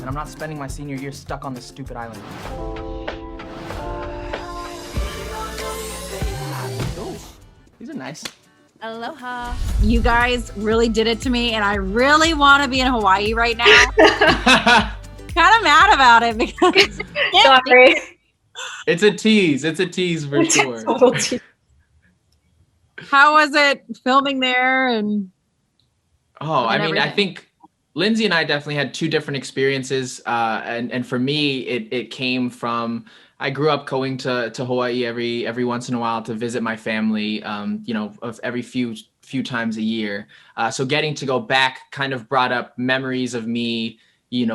and I'm not spending my senior year stuck on this stupid island. Ooh, these are nice. Aloha. You guys really did it to me, and I really want to be in Hawaii right now. Kind of mad about it because Sorry. It's a tease. It's a tease for sure. Total tease. How was it filming there? And I mean, I everything? think Lindsay and I definitely had two different experiences. And for me, it came from, I grew up going to Hawaii every once in a while to visit my family, of every few times a year. So getting to go back kind of brought up memories of me,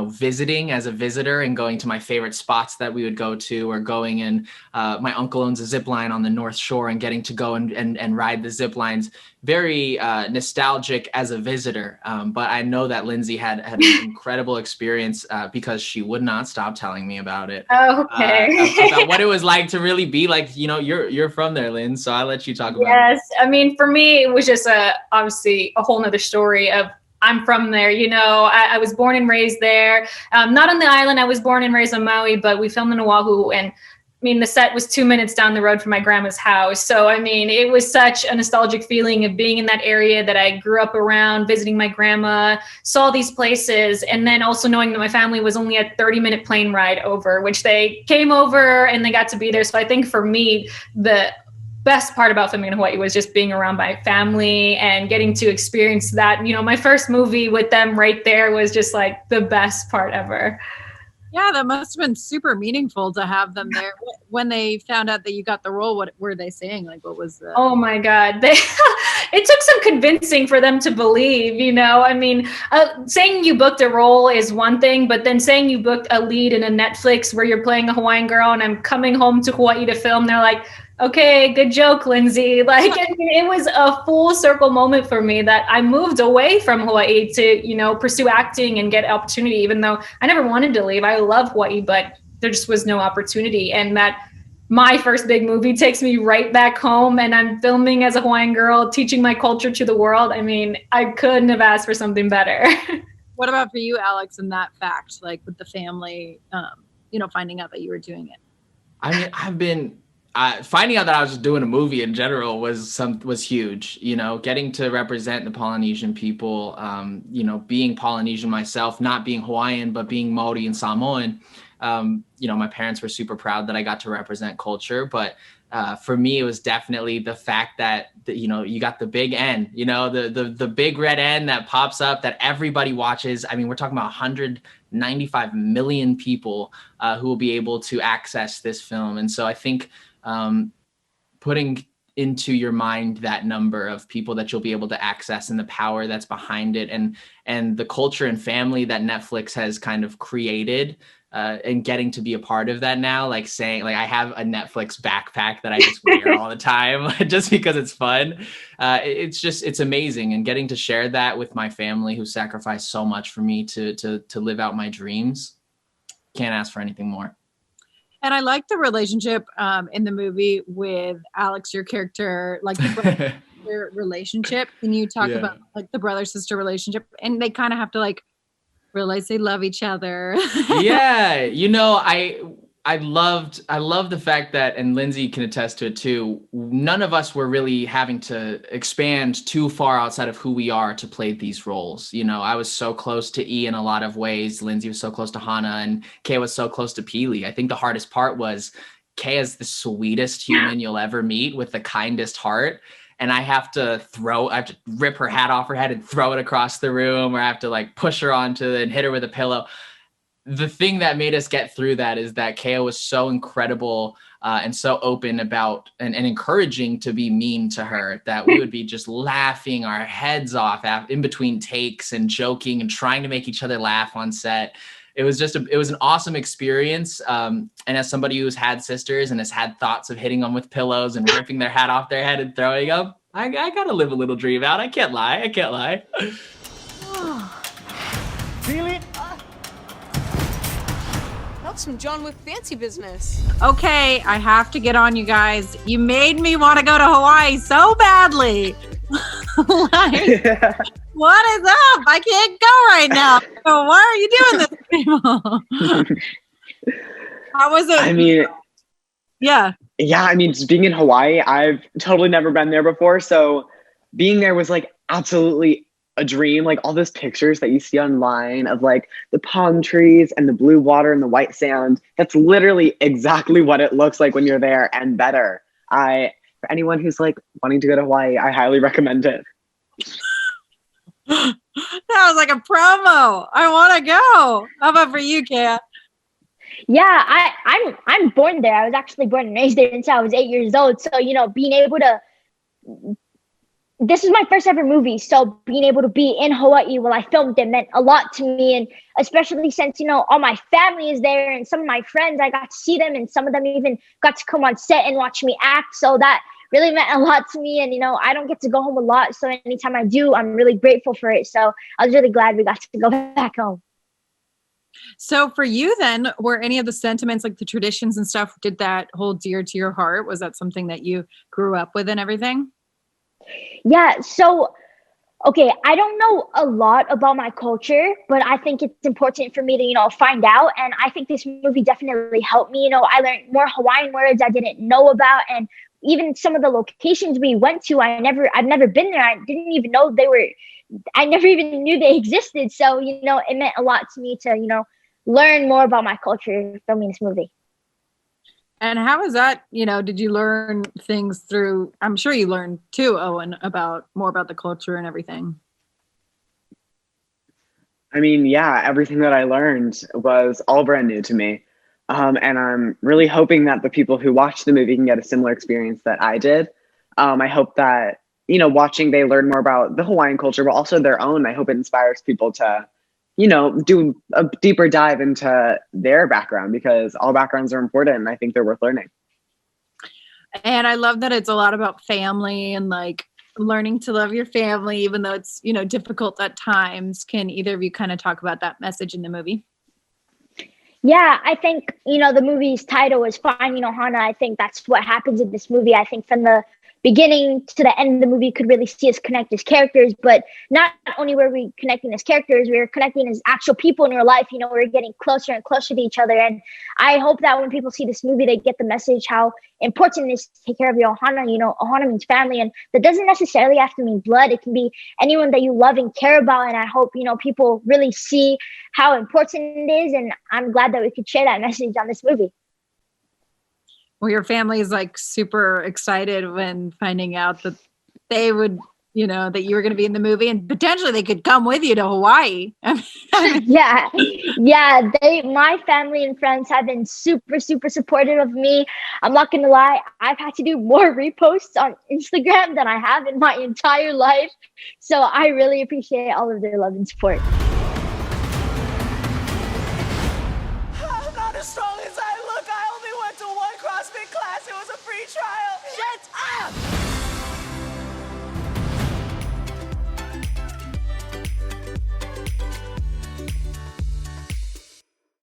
visiting as a visitor and going to my favorite spots that we would go to, or going and my uncle owns a zip line on the North Shore and getting to go and ride the zip lines. Very nostalgic as a visitor. But I know that Lindsay had an incredible experience because she would not stop telling me about it. Okay. About what it was like to really be like, you're from there, Lynn. So I'll let you talk about it. Yes. I mean, for me, it was just obviously a whole nother story of I'm from there. I was born and raised there. Not on the island. I was born and raised on Maui, but we filmed in Oahu. And I mean, the set was 2 minutes down the road from my grandma's house. So, I mean, it was such a nostalgic feeling of being in that area that I grew up around, visiting my grandma, saw these places. And then also knowing that my family was only a 30-minute plane ride over, which they came over and they got to be there. So I think for me, the best part about filming in Hawaii was just being around my family and getting to experience that. My first movie with them right there was just like the best part ever. yeah, that must have been super meaningful to have them there. When they found out that you got the role, what were they saying? Like, what was the... Oh my God. It took some convincing for them to believe, I mean, saying you booked a role is one thing, but then saying you booked a lead in a Netflix where you're playing a Hawaiian girl and I'm coming home to Hawaii to film, they're like, okay, good joke, Lindsay. Like, I mean, it was a full circle moment for me that I moved away from Hawaii to, pursue acting and get opportunity, even though I never wanted to leave. I love Hawaii, but there just was no opportunity. And that my first big movie takes me right back home, and I'm filming as a Hawaiian girl, teaching my culture to the world. I mean, I couldn't have asked for something better. What about for you, Alex, and that fact, like with the family, finding out that you were doing it? I mean, I've been... finding out that I was just doing a movie in general was huge. Getting to represent the Polynesian people, being Polynesian myself, not being Hawaiian, but being Maori and Samoan. My parents were super proud that I got to represent culture, but for me, it was definitely the fact that, you got the big N, the big red N that pops up that everybody watches. I mean, we're talking about 195 million people who will be able to access this film. And so I think putting into your mind that number of people that you'll be able to access and the power that's behind it, and the culture and family that Netflix has kind of created, and getting to be a part of that now, like saying, like, I have a Netflix backpack that I just wear all the time just because it's fun. It's amazing. And getting to share that with my family who sacrificed so much for me to live out my dreams. Can't ask for anything more. And I like the relationship in the movie with Alex, your character, like the brother relationship. Can you talk about like the brother-sister relationship? And they kind of have to like realize they love each other. Yeah. I love the fact that, and Lindsay can attest to it too, none of us were really having to expand too far outside of who we are to play these roles. I was so close to E in a lot of ways. Lindsay was so close to Hana, and Kay was so close to Peely. I think the hardest part was Kay is the sweetest human you'll ever meet with the kindest heart. And I have to rip her hat off her head and throw it across the room, or I have to like push her onto it and hit her with a pillow. The thing that made us get through that is that Kea was so incredible and so open about and encouraging to be mean to her, that we would be just laughing our heads off in between takes and joking and trying to make each other laugh on set. It was an awesome experience. And as somebody who's had sisters and has had thoughts of hitting them with pillows and ripping their hat off their head and throwing them, I got to live a little dream out. I can't lie. Feel it? That's some John Wick fancy business. Okay, I have to get on, you guys. You made me want to go to Hawaii so badly. What is up? I can't go right now. So why are you doing this to people? How was it? I mean, Yeah. yeah, I mean, just being in Hawaii, I've totally never been there before. So being there was like absolutely a dream. Like all those pictures that you see online of like the palm trees and the blue water and the white sand. That's literally exactly what it looks like when you're there and better. For anyone who's like wanting to go to Hawaii, I highly recommend it. That was like a promo. I want to go. How about for you, Kaya? Yeah, I'm born there. I was actually born and raised there since I was 8 years old. So, being able to, this is my first ever movie. So being able to be in Hawaii while I filmed it meant a lot to me. And especially since, all my family is there and some of my friends, I got to see them and some of them even got to come on set and watch me act. So that really meant a lot to me. And, I don't get to go home a lot. So anytime I do, I'm really grateful for it. So I was really glad we got to go back home. So for you then, were any of the sentiments, like the traditions and stuff, did that hold dear to your heart? Was that something that you grew up with and everything? Yeah. So, okay, I don't know a lot about my culture, but I think it's important for me to, find out. And I think this movie definitely helped me. I learned more Hawaiian words I didn't know about. And even some of the locations we went to, I've never been there. I didn't even know I never even knew they existed. So, it meant a lot to me to, learn more about my culture filming this movie. And how was that, did you learn things through, I'm sure you learned too, Owen, more about the culture and everything. I mean, yeah, everything that I learned was all brand new to me. And I'm really hoping that the people who watch the movie can get a similar experience that I did. I hope that, watching, they learn more about the Hawaiian culture, but also their own. I hope it inspires people to, do a deeper dive into their background, because all backgrounds are important and I think they're worth learning. And I love that it's a lot about family and like learning to love your family, even though it's, difficult at times. Can either of you kind of talk about that message in the movie? Yeah, I think, the movie's title is Finding Ohana. I think that's what happens in this movie. I think from the beginning to the end of the movie, you could really see us connect as characters, but not only were we connecting as characters, we were connecting as actual people in real life. We were getting closer and closer to each other. And I hope that when people see this movie, they get the message how important it is to take care of your ohana. Ohana means family, and that doesn't necessarily have to mean blood. It can be anyone that you love and care about. And I hope, people really see how important it is. And I'm glad that we could share that message on this movie. Well, your family is like super excited when finding out that they would, that you were going to be in the movie, and potentially they could come with you to Hawaii. Yeah. My family and friends have been super, super supportive of me. I'm not going to lie. I've had to do more reposts on Instagram than I have in my entire life. So I really appreciate all of their love and support.